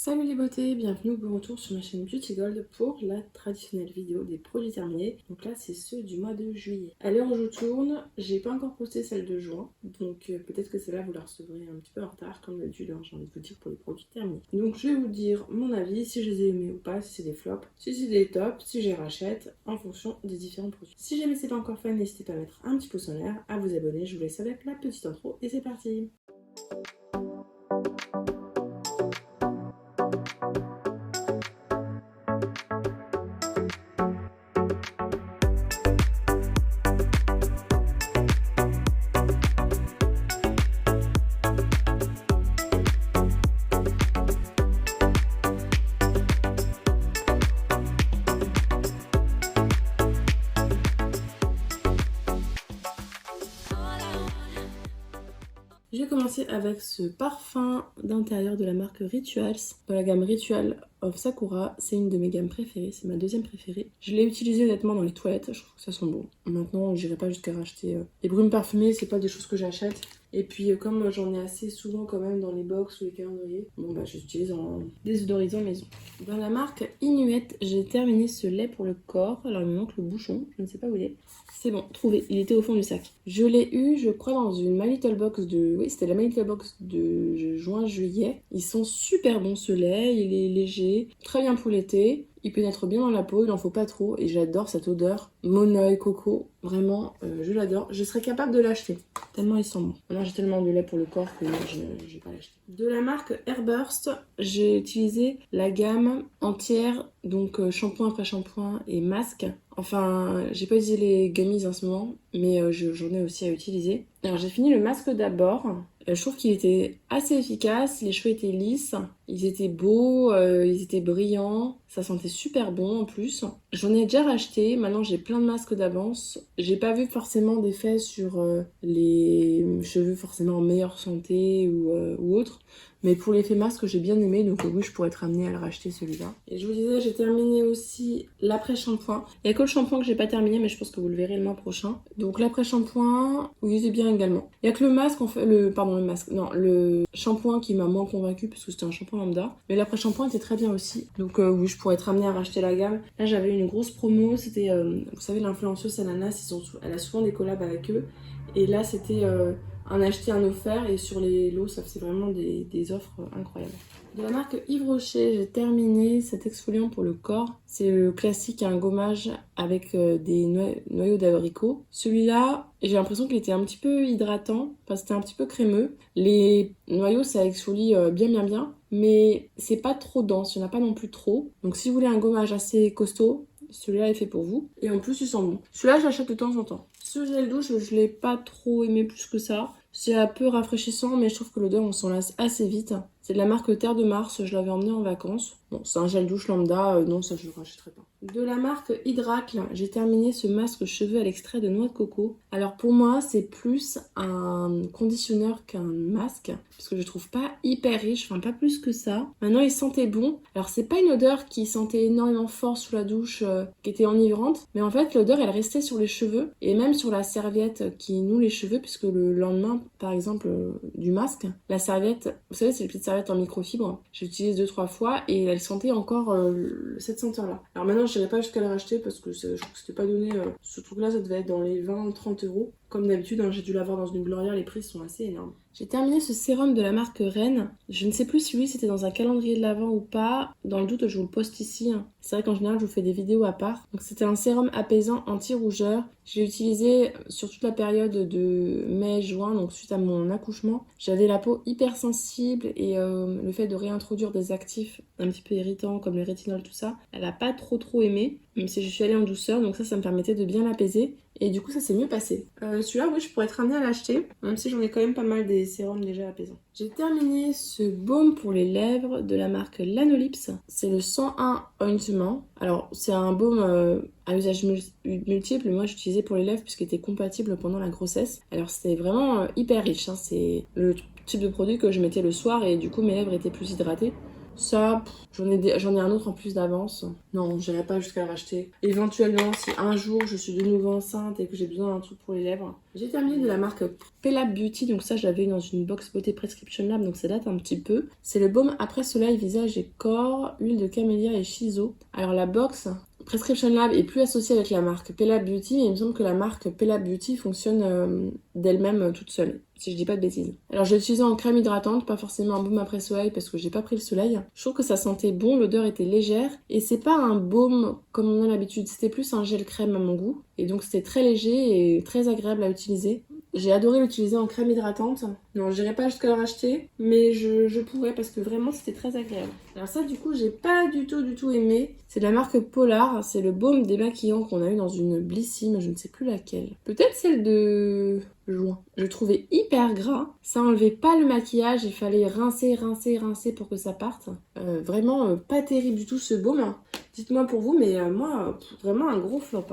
Salut les beautés, bienvenue au bon retour sur ma chaîne Beauty Gold pour la traditionnelle vidéo des produits terminés. Donc là c'est ceux du mois de juillet. À l'heure où je tourne, j'ai pas encore posté celle de juin, donc peut-être que celle-là vous la recevrez un petit peu en retard comme d'habitude, j'ai envie de vous dire pour les produits terminés. Donc je vais vous dire mon avis, si je les ai aimés ou pas, si c'est des flops, si c'est des tops, si je les rachète en fonction des différents produits. Si jamais c'est pas encore fait, n'hésitez pas à mettre un petit pouce en l'air, à vous abonner, je vous laisse avec la petite intro et c'est parti. Je vais commencer avec ce parfum d'intérieur de la marque Rituals, dans la gamme Ritual of Sakura. C'est une de mes gammes préférées, c'est ma deuxième préférée. Je l'ai utilisé honnêtement dans les toilettes, je trouve que ça sent bon. Maintenant, j'irai pas jusqu'à racheter des brumes parfumées, c'est pas des choses que j'achète. Et puis comme j'en ai assez souvent quand même dans les box ou les calendriers, bon bah j'utilise en désodorisant maison. Dans la marque Inuit, j'ai terminé ce lait pour le corps. Alors il me manque le bouchon, je ne sais pas où il est. C'est bon, trouvé, il était au fond du sac. Je l'ai eu, je crois, dans une My Little Box de... Oui, c'était la My Little Box de juin-juillet. Ils sont super bons ce lait, il est léger, très bien pour l'été. Il pénètre bien dans la peau, il en faut pas trop et j'adore cette odeur monoeil coco. Vraiment, je l'adore. Je serais capable de l'acheter tellement il sent bon. Maintenant j'ai tellement de lait pour le corps que je vais pas l'acheter. De la marque Airburst, j'ai utilisé la gamme entière, donc shampoing après shampoing et masque. Enfin, j'ai pas utilisé les gummies en ce moment, mais j'en ai aussi à utiliser. Alors j'ai fini le masque d'abord. Je trouve qu'il était assez efficace, les cheveux étaient lisses, ils étaient beaux, ils étaient brillants, ça sentait super bon en plus. J'en ai déjà racheté, maintenant j'ai plein de masques d'avance. J'ai pas vu forcément d'effet sur les cheveux forcément en meilleure santé ou autre. Mais pour l'effet masque, j'ai bien aimé, donc oui, je pourrais être amenée à le racheter celui-là. Et je vous disais, j'ai terminé aussi l'après-shampoing. Il n'y a que le shampoing que j'ai pas terminé, mais je pense que vous le verrez le mois prochain. Donc l'après-shampoing, oui, c'est bien également. Il y a que le masque, en fait, le shampoing qui m'a moins convaincu parce que c'était un shampoing lambda. Mais l'après-shampoing était très bien aussi. Donc oui, je pourrais être amenée à racheter la gamme. Là, j'avais une grosse promo, c'était, vous savez, l'influenceuse Ananas, elle a souvent des collabs avec eux. Et là, c'était un acheté, un offert, et sur les lots, ça faisait vraiment des offres incroyables. De la marque Yves Rocher, j'ai terminé cet exfoliant pour le corps. C'est le classique, un gommage avec des noyaux d'abricot. Celui-là, j'ai l'impression qu'il était un petit peu hydratant, enfin c'était un petit peu crémeux. Les noyaux, ça exfolie bien, mais c'est pas trop dense, il n'y en a pas non plus trop. Donc si vous voulez un gommage assez costaud, celui-là est fait pour vous. Et en plus, il sent bon. Celui-là, j'achète de temps en temps. Ce gel douche, je l'ai pas trop aimé plus que ça. C'est un peu rafraîchissant, mais je trouve que l'odeur, on s'en lasse assez vite. C'est de la marque Terre de Mars, je l'avais emmené en vacances. Bon, c'est un gel douche lambda, non, ça je le rachèterai pas. De la marque Hydracle, j'ai terminé ce masque cheveux à l'extrait de noix de coco. Alors pour moi, c'est plus un conditionneur qu'un masque, parce que je trouve pas hyper riche, enfin pas plus que ça. Maintenant, il sentait bon. Alors c'est pas une odeur qui sentait énormément fort sous la douche, qui était enivrante, mais en fait l'odeur elle restait sur les cheveux et même sur la serviette qui noue les cheveux, puisque le lendemain, par exemple, du masque, la serviette, vous savez, c'est les petites serviettes en microfibre. J'ai utilisé 2-3 fois et elle sentait encore cette senteur-là. Alors maintenant, je n'irai pas jusqu'à la racheter parce que je trouve que c'était pas donné. Ce truc-là, ça devait être dans les 20-30 euros. Comme d'habitude, hein, j'ai dû l'avoir dans une Gloria, les prix sont assez énormes. J'ai terminé ce sérum de la marque Rennes. Je ne sais plus si lui c'était dans un calendrier de l'Avent ou pas. Dans le doute, je vous le poste ici. C'est vrai qu'en général, je vous fais des vidéos à part. Donc c'était un sérum apaisant anti-rougeur. Je l'ai utilisé sur toute la période de mai-juin, donc suite à mon accouchement. J'avais la peau hyper sensible et le fait de réintroduire des actifs un petit peu irritants comme le rétinol, tout ça, elle a pas trop aimé. Même si je suis allée en douceur, donc ça me permettait de bien l'apaiser. Et du coup, ça s'est mieux passé. Celui-là, oui, je pourrais être amenée à l'acheter, même si j'en ai quand même pas mal des sérums déjà apaisants. J'ai terminé ce baume pour les lèvres de la marque Lanolips. C'est le 101 Ointment. Alors, c'est un baume à usage multiple. Moi, j'utilisais pour les lèvres puisqu'il était compatible pendant la grossesse. Alors, c'était vraiment hyper riche. Hein. C'est le type de produit que je mettais le soir et du coup, mes lèvres étaient plus hydratées. Ça, j'en ai un autre en plus d'avance. Non, j'irai pas jusqu'à le racheter. Éventuellement, si un jour je suis de nouveau enceinte et que j'ai besoin d'un truc pour les lèvres. J'ai terminé de la marque Pelab Beauty, donc ça je l'avais eu dans une box beauté Prescription Lab, donc ça date un petit peu. C'est le baume après soleil, visage et corps, huile de camélia et shiso. Alors la box Prescription Lab est plus associée avec la marque Pelab Beauty, mais il me semble que la marque Pelab Beauty fonctionne d'elle-même toute seule, si je dis pas de bêtises. Alors j'ai utilisé en crème hydratante, pas forcément un baume après soleil parce que j'ai pas pris le soleil. Je trouve que ça sentait bon, l'odeur était légère et c'est pas un baume comme on a l'habitude, c'était plus un gel crème à mon goût. Et donc c'était très léger et très agréable à utiliser. J'ai adoré l'utiliser en crème hydratante. Non, j'irai pas jusqu'à le racheter, mais je pourrais parce que vraiment c'était très agréable. Alors ça du coup j'ai pas du tout aimé. C'est de la marque Polar, c'est le baume démaquillant qu'on a eu dans une Blissime, je ne sais plus laquelle. Peut-être celle de juin. Je le trouvais hyper gras, ça enlevait pas le maquillage, il fallait rincer pour que ça parte. Vraiment pas terrible du tout ce baume. Dites-moi pour vous, mais moi vraiment un gros flop.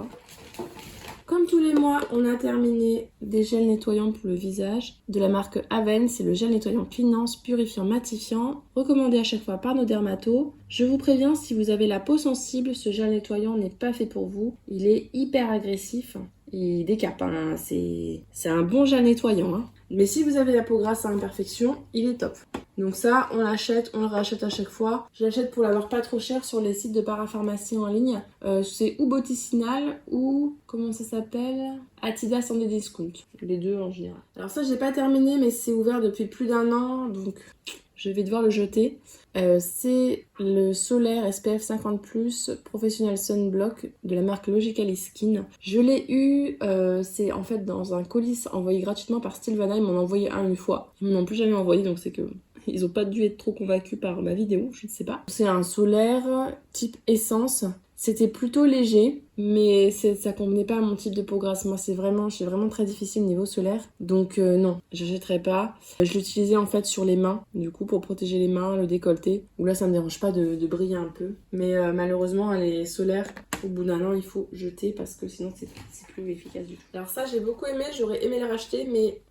Comme tous les mois, on a terminé des gels nettoyants pour le visage de la marque Aven. C'est le gel nettoyant cleanance, purifiant, matifiant, recommandé à chaque fois par nos dermatos. Je vous préviens, si vous avez la peau sensible, ce gel nettoyant n'est pas fait pour vous. Il est hyper agressif. Il décape, hein. C'est un bon gel nettoyant. Hein. Mais si vous avez la peau grasse à imperfection, il est top. Donc ça, on l'achète, on le rachète à chaque fois. Je l'achète pour l'avoir pas trop cher sur les sites de parapharmacie en ligne. C'est ou Boticinal ou, comment ça s'appelle, Adidas en discount. Les deux en général. Alors ça, j'ai pas terminé, mais c'est ouvert depuis plus d'1 an, donc je vais devoir le jeter. C'est le solaire SPF 50+, Professional Sunblock de la marque Logically Skin. Je l'ai eu, c'est en fait dans un colis envoyé gratuitement par Sylvana. Ils m'en ont envoyé un une fois. Ils m'en ont plus jamais envoyé, donc c'est que ils ont pas dû être trop convaincus par ma vidéo, je ne sais pas. C'est un solaire type essence. C'était plutôt léger, mais ça convenait pas à mon type de peau grasse. Moi, je suis vraiment très difficile niveau solaire. Donc non, je jetterai pas. Je l'utilisais en fait sur les mains, du coup, pour protéger les mains, le décolleté. Où là, ça me dérange pas de briller un peu. Mais malheureusement, les solaires, au bout d'1 an, il faut jeter parce que sinon, c'est plus efficace du tout. Alors ça, j'ai beaucoup aimé. J'aurais aimé le racheter, mais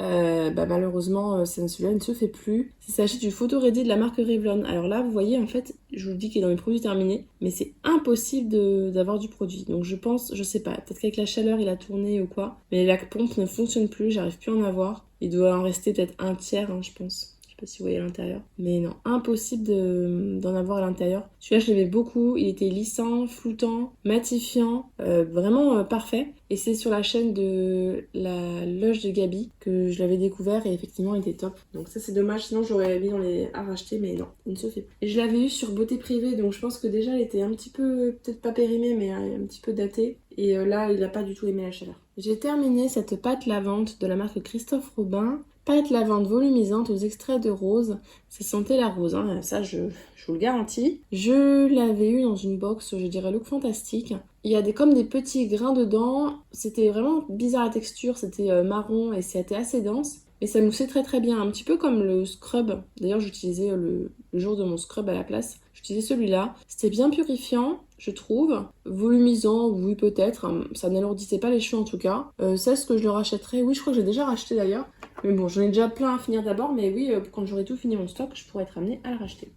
malheureusement celui-là ne se fait plus. Il s'agit du Photo Ready de la marque Revlon. Alors là vous voyez en fait je vous dis qu'il est dans mes produits terminés, mais c'est impossible d'avoir du produit. Donc je pense, je sais pas, peut-être qu'avec la chaleur il a tourné ou quoi, mais la pompe ne fonctionne plus, j'arrive plus à en avoir. Il doit en rester peut-être un tiers je pense. Je sais pas si vous voyez à l'intérieur. Mais non, impossible d'en avoir à l'intérieur. Celui-là, je l'aimais beaucoup. Il était lissant, floutant, matifiant, vraiment parfait. Et c'est sur la chaîne de la Loge de Gabi que je l'avais découvert et effectivement, il était top. Donc ça, c'est dommage. Sinon, j'aurais mis à racheter, mais non, il ne se fait plus. Et je l'avais eu sur Beauté Privée, donc je pense que déjà, elle était un petit peu, peut-être pas périmée, mais un petit peu datée. Et là, il n'a pas du tout aimé la chaleur. J'ai terminé cette pâte lavante de la marque Christophe Robin. Pâte lavante volumisante aux extraits de rose. Ça sentait la rose, hein. Ça je vous le garantis. Je l'avais eu dans une box, je dirais look fantastique. Il y a comme des petits grains dedans. C'était vraiment bizarre la texture, c'était marron et c'était assez dense. Et ça moussait très bien, un petit peu comme le scrub. D'ailleurs j'utilisais le jour de mon scrub à la place. J'utilisais celui-là. C'était bien purifiant, je trouve. Volumisant, oui peut-être. Ça n'alourdissait pas les cheveux en tout cas. Ça, est-ce que je le rachèterais? Oui, je crois que j'ai déjà racheté d'ailleurs. Mais bon, j'en ai déjà plein à finir d'abord, mais oui, quand j'aurai tout fini mon stock, je pourrais être amenée à le racheter.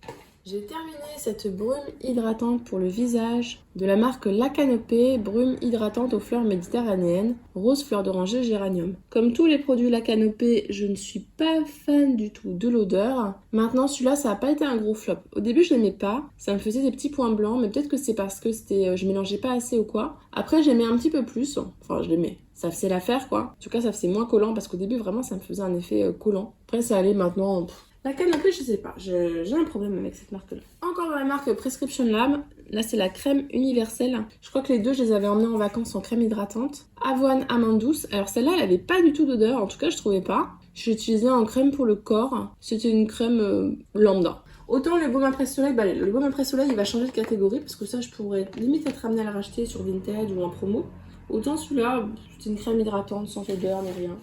J'ai terminé cette brume hydratante pour le visage de la marque La Canopée, brume hydratante aux fleurs méditerranéennes, rose, fleur d'oranger, géranium. Comme tous les produits La Canopée, je ne suis pas fan du tout de l'odeur. Maintenant, celui-là, ça n'a pas été un gros flop. Au début, je l'aimais pas, ça me faisait des petits points blancs, mais peut-être que c'est parce que je mélangeais pas assez ou quoi. Après, j'aimais un petit peu plus, enfin, je l'aimais. Ça faisait l'affaire, quoi. En tout cas, ça faisait moins collant, parce qu'au début, vraiment, ça me faisait un effet collant. Après, ça allait maintenant... La Canopée, je sais pas, j'ai un problème avec cette marque-là. Encore dans la marque Prescription Lab, là c'est la crème universelle. Je crois que les deux, je les avais emmenés en vacances en crème hydratante. Avoine amande douce. Alors celle-là, elle avait pas du tout d'odeur, en tout cas je trouvais pas. Je l'utilisais en crème pour le corps. C'était une crème lambda. Autant le baume après soleil, le baume après soleil, il va changer de catégorie parce que ça, je pourrais limite être amenée à le racheter sur Vinted ou en promo. Autant celui-là, c'est une crème hydratante sans odeur ni rien.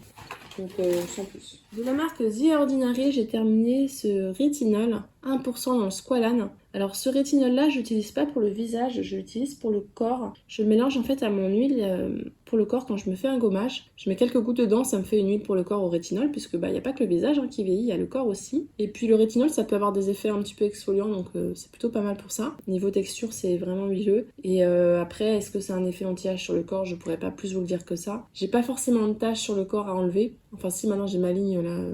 Donc sans plus. De la marque The Ordinary, j'ai terminé ce rétinol 1% dans le squalane. Alors ce rétinol là, je l'utilise pas pour le visage, je l'utilise pour le corps. Je le mélange en fait à mon huile pour le corps quand je me fais un gommage. Je mets quelques gouttes dedans, ça me fait une huile pour le corps au rétinol, puisque il n'y a pas que le visage qui vieillit, il y a le corps aussi. Et puis le rétinol, ça peut avoir des effets un petit peu exfoliants, donc c'est plutôt pas mal pour ça. Niveau texture, c'est vraiment huileux. Et après, est-ce que c'est un effet anti-âge sur le corps? Je pourrais pas plus vous le dire que ça. J'ai pas forcément de taches sur le corps à enlever. Enfin si, maintenant j'ai ma ligne là,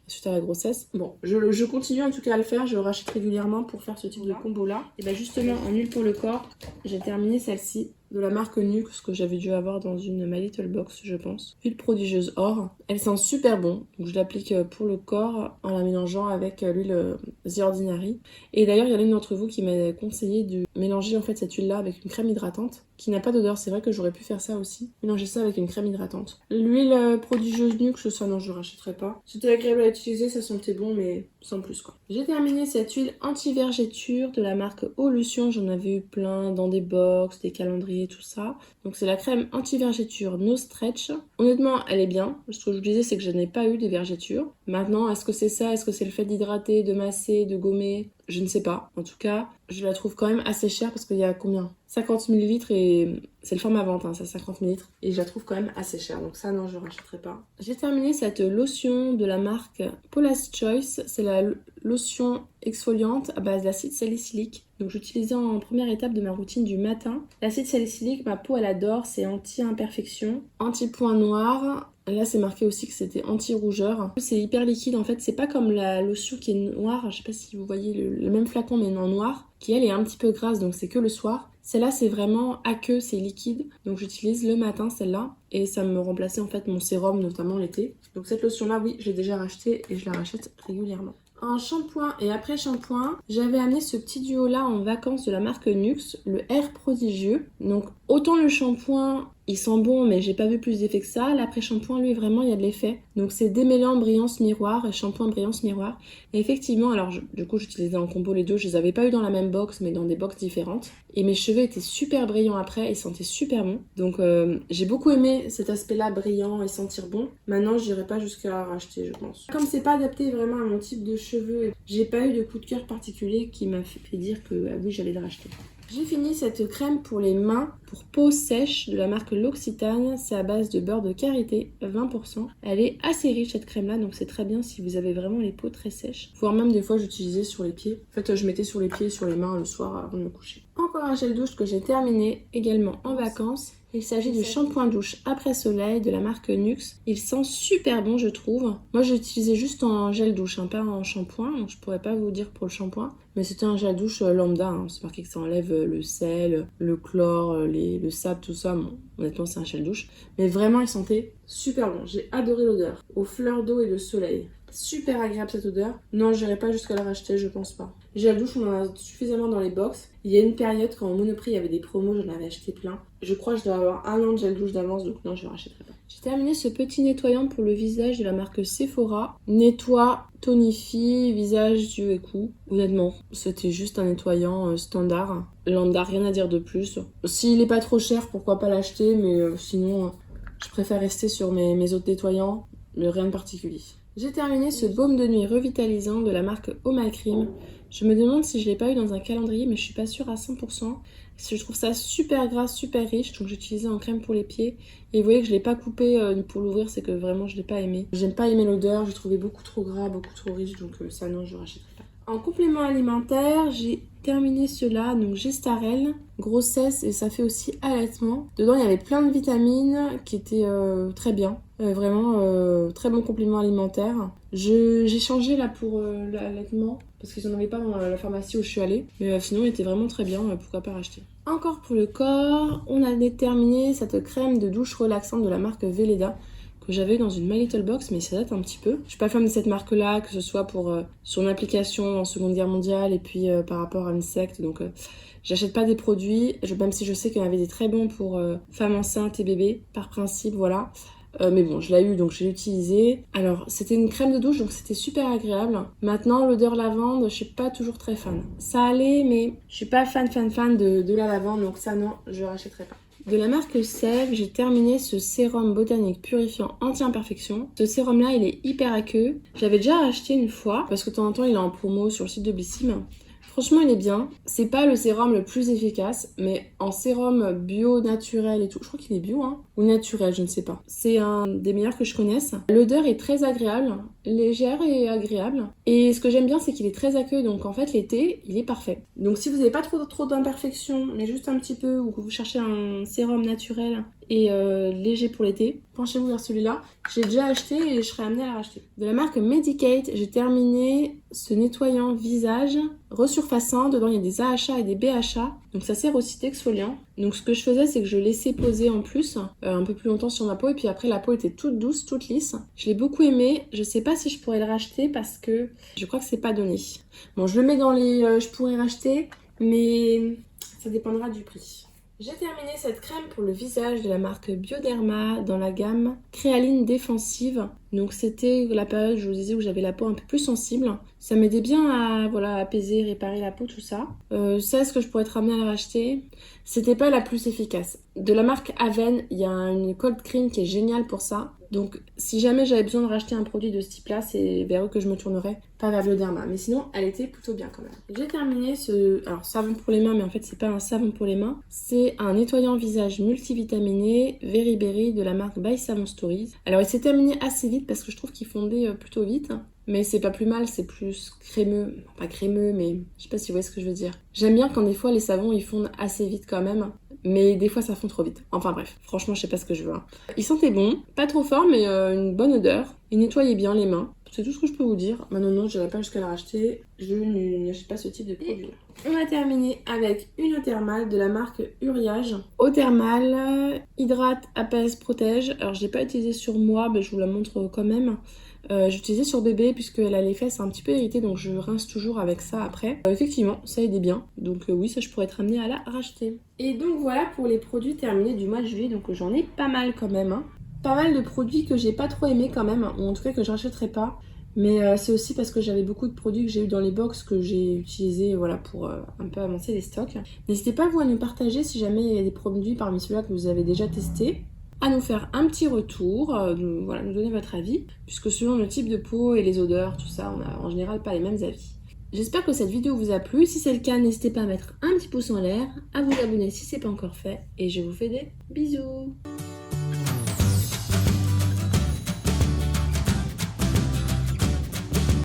suite à la grossesse. Bon, je continue en tout cas à le faire, je le rachète régulièrement pour faire ce type de combo là. Et bien justement, en huile pour le corps, j'ai terminé celle-ci de la marque Nuxe que j'avais dû avoir dans une My Little Box, je pense. Huile prodigieuse or. Elle sent super bon, donc je l'applique pour le corps en la mélangeant avec l'huile The Ordinary. Et d'ailleurs, il y en a une d'entre vous qui m'a conseillé de mélanger en fait cette huile là avec une crème hydratante qui n'a pas d'odeur. C'est vrai que j'aurais pu faire ça aussi, mélanger ça avec une crème hydratante. L'huile prodigieuse Nuxe, ça non, je rachèterai pas. C'était agréable à utiliser, ça sentait bon, mais sans plus quoi. J'ai terminé cette huile anti-vergéture de la marque Olution. J'en avais eu plein dans des box, des calendriers, tout ça. Donc c'est la crème anti-vergéture No Stretch. Honnêtement, elle est bien. Ce que je vous disais, c'est que je n'ai pas eu des vergétures. Maintenant, est-ce que c'est ça? Est-ce que c'est le fait d'hydrater, de masser, de gommer? Je ne sais pas. En tout cas, je la trouve quand même assez chère parce qu'il y a combien? 50 ml et c'est le format vente, hein, ça 50 ml. Et je la trouve quand même assez chère. Donc ça, non, je ne rachèterai pas. J'ai terminé cette lotion de la marque Paula's Choice. C'est la lotion exfoliante à base d'acide salicylique. Donc j'utilisais en première étape de ma routine du matin. L'acide salicylique, ma peau elle adore, c'est anti-imperfection, anti-point noir. Là c'est marqué aussi que c'était anti-rougeur. C'est hyper liquide en fait, c'est pas comme la lotion qui est noire, je sais pas si vous voyez le même flacon mais en noir, qui elle est un petit peu grasse donc c'est que le soir. Celle-là c'est vraiment aqueux, c'est liquide, donc j'utilise le matin celle-là et ça me remplaçait en fait mon sérum notamment l'été. Donc cette lotion là oui, je l'ai déjà rachetée et je la rachète régulièrement. En shampoing et après shampoing, j'avais amené ce petit duo là en vacances de la marque Nuxe, le Air Prodigieux. Donc autant le shampoing il sent bon mais j'ai pas vu plus d'effet que ça. L'après-shampoing lui vraiment il y a de l'effet. Donc c'est démêlant brillance miroir et shampoing brillance miroir. Et effectivement alors du coup j'utilisais en combo les deux, je les avais pas eu dans la même box mais dans des box différentes. Et mes cheveux étaient super brillants après et sentaient super bon. Donc j'ai beaucoup aimé cet aspect là brillant et sentir bon. Maintenant j'irai pas jusqu'à racheter je pense. Comme c'est pas adapté vraiment à mon type de cheveux, j'ai pas eu de coup de cœur particulier qui m'a fait dire que ah oui j'allais le racheter. J'ai fini cette crème pour les mains pour peau sèche de la marque L'Occitane. C'est à base de beurre de karité, 20%. Elle est assez riche cette crème là, donc c'est très bien si vous avez vraiment les peaux très sèches. Voire même des fois j'utilisais sur les pieds. En fait je mettais sur les pieds et sur les mains le soir avant de me coucher. Encore un gel douche que j'ai terminé également en vacances. Il s'agit du shampoing douche après soleil de la marque Nuxe. Il sent super bon je trouve. Moi j'ai utilisé juste en gel douche, pas en shampoing, donc je pourrais pas vous dire pour le shampoing. Mais c'était un gel douche lambda, hein. C'est marqué que ça enlève le sel, le chlore, le sable, tout ça. Bon, honnêtement c'est un gel douche. Mais vraiment il sentait super bon. J'ai adoré l'odeur. Aux fleurs d'eau et de soleil. Super agréable cette odeur. Non, j'irai pas jusqu'à la racheter, je pense pas. Gel douche, on en a suffisamment dans les box. Il y a une période, quand au Monoprix il y avait des promos, j'en avais acheté plein. Je crois que je dois avoir 1 an de gel douche d'avance, donc non, je ne rachèterai pas. J'ai terminé ce petit nettoyant pour le visage de la marque Sephora. Nettoie, tonifie, visage, yeux et cou. Honnêtement, c'était juste un nettoyant standard. Lambda, rien à dire de plus. S'il est pas trop cher, pourquoi pas l'acheter, mais sinon, je préfère rester sur mes autres nettoyants. Rien de particulier. J'ai terminé ce baume de nuit revitalisant de la marque Oma Cream. Je me demande si je l'ai pas eu dans un calendrier, mais je suis pas sûre à 100%. Parce que je trouve ça super gras, super riche, donc j'ai utilisé en crème pour les pieds. Et vous voyez que je l'ai pas coupé pour l'ouvrir, c'est que vraiment je l'ai pas aimé. J'aime pas aimer l'odeur, j'ai trouvé beaucoup trop gras, beaucoup trop riche, donc ça non, je rachèterai pas. En complément alimentaire, j'ai terminé cela, donc Gestarel, grossesse et ça fait aussi allaitement. Dedans il y avait plein de vitamines qui étaient très bien. Vraiment très bon complément alimentaire. J'ai changé là pour l'allaitement parce qu'ils n'en avaient pas dans la pharmacie où je suis allée. Mais sinon il était vraiment très bien, pourquoi pas racheter. Encore pour le corps, on a terminé cette crème de douche relaxante de la marque Veleda que j'avais dans une My Little Box, mais ça date un petit peu. Je suis pas fan de cette marque là, que ce soit pour son application en Seconde Guerre mondiale et puis par rapport à insectes, donc j'achète pas des produits, même si je sais qu'il y en avait des très bons pour femmes enceintes et bébés, par principe, voilà. Mais bon, je l'ai eu donc je l'ai utilisé. Alors, c'était une crème de douche donc c'était super agréable. Maintenant, l'odeur lavande, je suis pas toujours très fan. Ça allait, mais je suis pas fan de la lavande, donc ça non, je rachèterai pas. De la marque Sève, j'ai terminé ce sérum botanique purifiant anti-imperfection. Ce sérum là, il est hyper aqueux. J'avais déjà acheté une fois parce que de temps en temps, il est en promo sur le site de Blissim. Franchement, il est bien. C'est pas le sérum le plus efficace, mais en sérum bio, naturel et tout, je crois qu'il est bio, hein. ou naturel, je ne sais pas. C'est un des meilleurs que je connaisse. L'odeur est très agréable, légère et agréable. Et ce que j'aime bien, c'est qu'il est très aqueux, donc en fait l'été, il est parfait. Donc si vous n'avez pas trop d'imperfections, mais juste un petit peu, ou que vous cherchez un sérum naturel et léger pour l'été, penchez-vous vers celui-là. J'ai déjà acheté et je serai amenée à la racheter. De la marque Medik8, j'ai terminé ce nettoyant visage resurfaçant. Dedans, il y a des AHA et des BHA. Donc ça sert aussi d'exfoliant. Donc ce que je faisais, c'est que je laissais poser en plus un peu plus longtemps sur ma peau. Et puis après, la peau était toute douce, toute lisse. Je l'ai beaucoup aimé. Je sais pas si je pourrais le racheter parce que je crois que c'est pas donné. Bon, je le mets dans les... je pourrais racheter, mais ça dépendra du prix. J'ai terminé cette crème pour le visage de la marque Bioderma dans la gamme Créaline Défensive. Donc c'était la période, je vous disais, où j'avais la peau un peu plus sensible. Ça m'aidait bien à apaiser, réparer la peau, tout ça. Ça, est-ce que je pourrais être amenée à la racheter? C'était pas la plus efficace. De la marque Aven, il y a une cold cream qui est géniale pour ça. Donc si jamais j'avais besoin de racheter un produit de ce type-là, c'est vers eux que je me tournerais, pas vers Bioderma. Mais sinon, elle était plutôt bien quand même. J'ai terminé ce savon pour les mains, mais en fait c'est pas un savon pour les mains. C'est un nettoyant visage multivitaminé Very Berry de la marque By Savon Stories. Alors il s'est terminé assez vite parce que je trouve qu'il fondait plutôt vite. Mais c'est pas plus mal, c'est plus crémeux. Pas crémeux, mais je sais pas si vous voyez ce que je veux dire. J'aime bien quand des fois les savons ils fondent assez vite quand même. Mais des fois ça fond trop vite. Enfin bref, franchement je sais pas ce que je veux. Il sentait bon, pas trop fort mais une bonne odeur. Il nettoyait bien les mains. C'est tout ce que je peux vous dire. Maintenant non, j'irai pas jusqu'à la racheter. Je n'achète pas ce type de produit. On va terminer avec une eau thermale de la marque Uriage. Eau thermale, hydrate, apaise, protège. Alors je l'ai pas utilisée sur moi, mais je vous la montre quand même. J'ai utilisé sur bébé puisqu'elle a les fesses un petit peu irritées, donc je rince toujours avec ça après. Effectivement, ça aidait bien, donc oui, ça je pourrais être amenée à la racheter. Et donc voilà pour les produits terminés du mois de juillet, donc j'en ai pas mal quand même. Pas mal de produits que j'ai pas trop aimés quand même, ou en tout cas que je rachèterai pas. Mais c'est aussi parce que j'avais beaucoup de produits que j'ai eu dans les box que j'ai utilisés pour un peu avancer les stocks. N'hésitez pas vous à nous partager si jamais il y a des produits parmi ceux-là que vous avez déjà testés, à nous faire un petit retour, nous donner votre avis, puisque selon le type de peau et les odeurs, tout ça, on n'a en général pas les mêmes avis. J'espère que cette vidéo vous a plu. Si c'est le cas, n'hésitez pas à mettre un petit pouce en l'air, à vous abonner si ce n'est pas encore fait, et je vous fais des bisous.